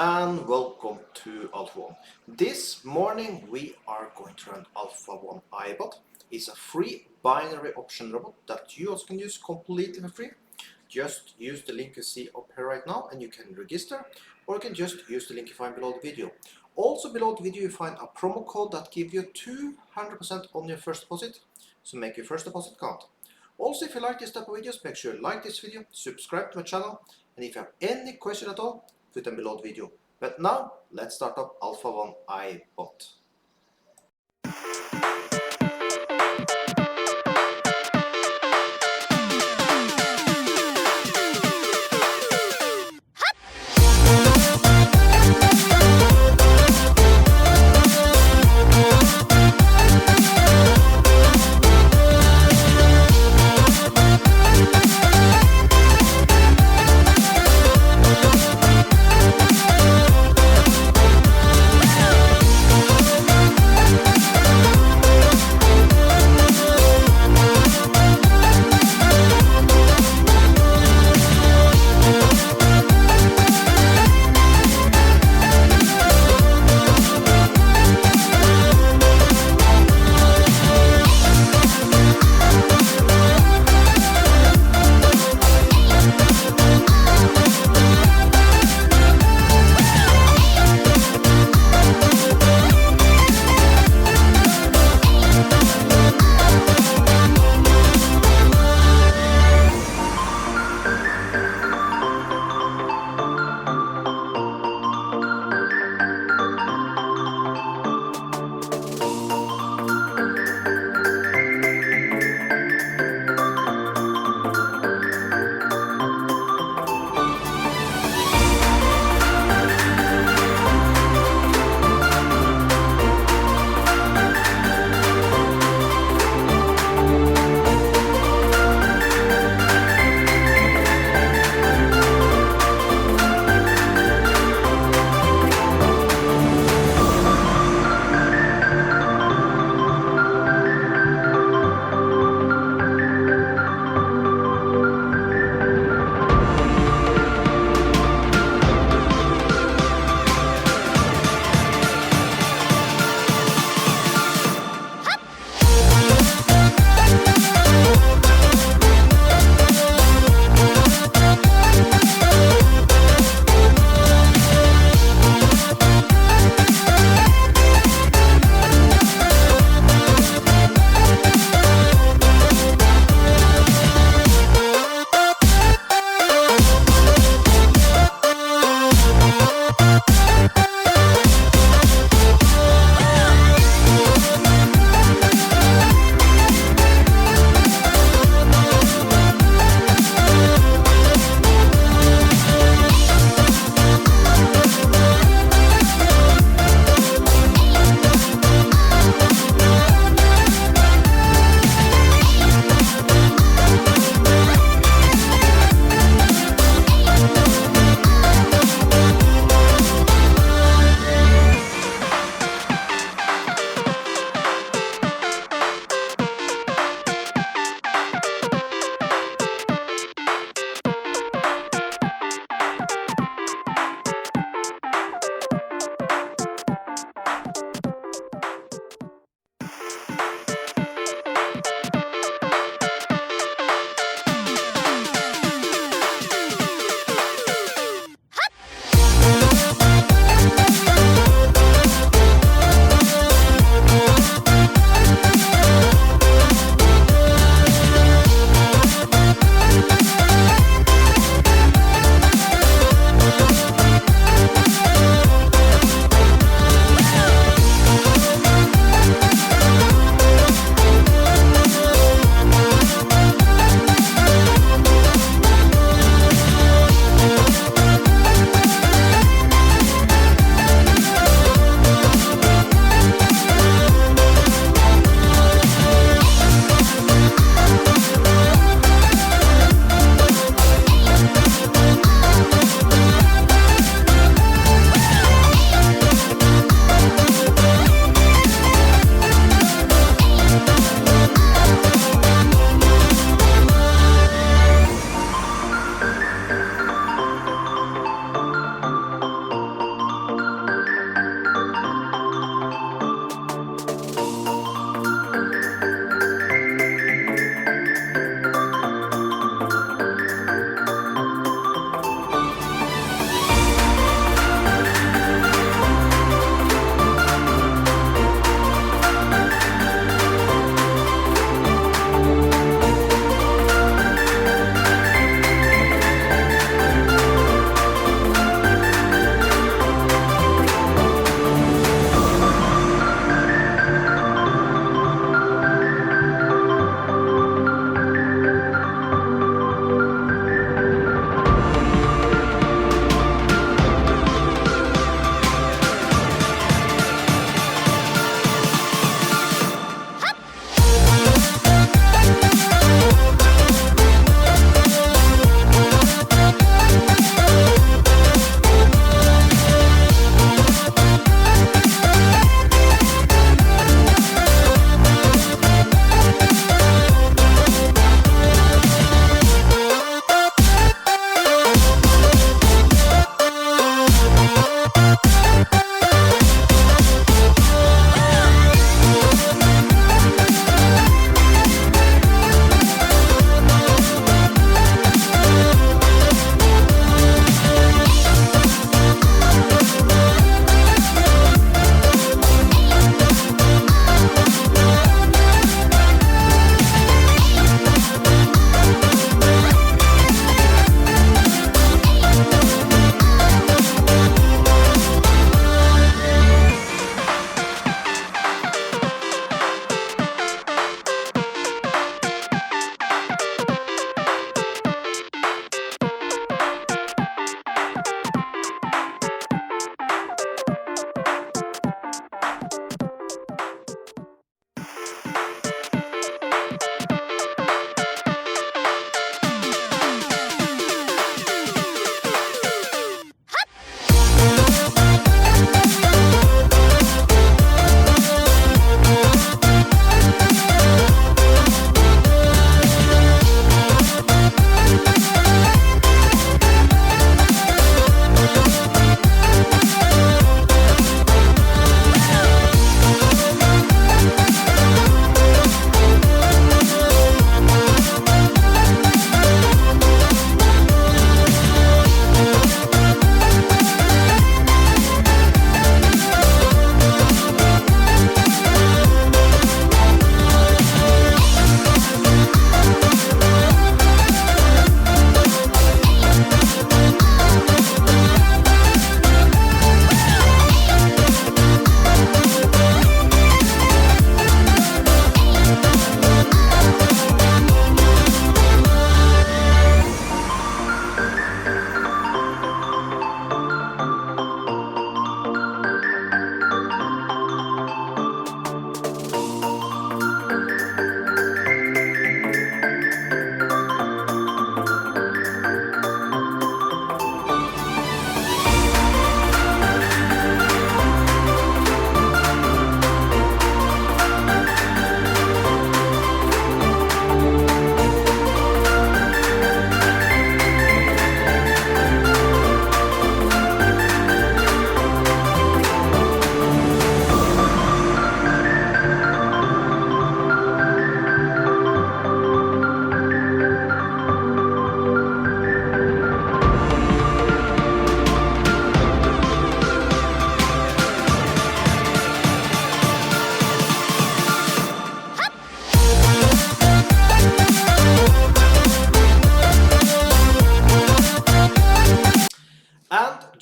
and welcome to Alpha 1. This morning we are going to run Alpha 1 iBot. It's a free binary option robot that you also can use completely for free. Just use the link you see up here right now and you can register, or you can just use the link you find below the video. Also below the video you find a promo code that gives you 200% on your first deposit, so make your first deposit count. Also, if you like this type of videos, make sure you like this video, subscribe to my channel, and if you have any question at all, put them below the video. But now, let's start up Alpha 1 iBot.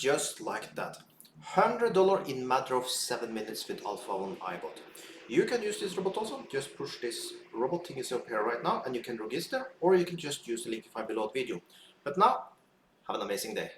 just like that. $100 in matter of 7 minutes with Alpha 1 iBot. You can use this robot also. Just push this robot thing is up here right now and you can register, or you can just use the link if I below the video. But now, have an amazing day.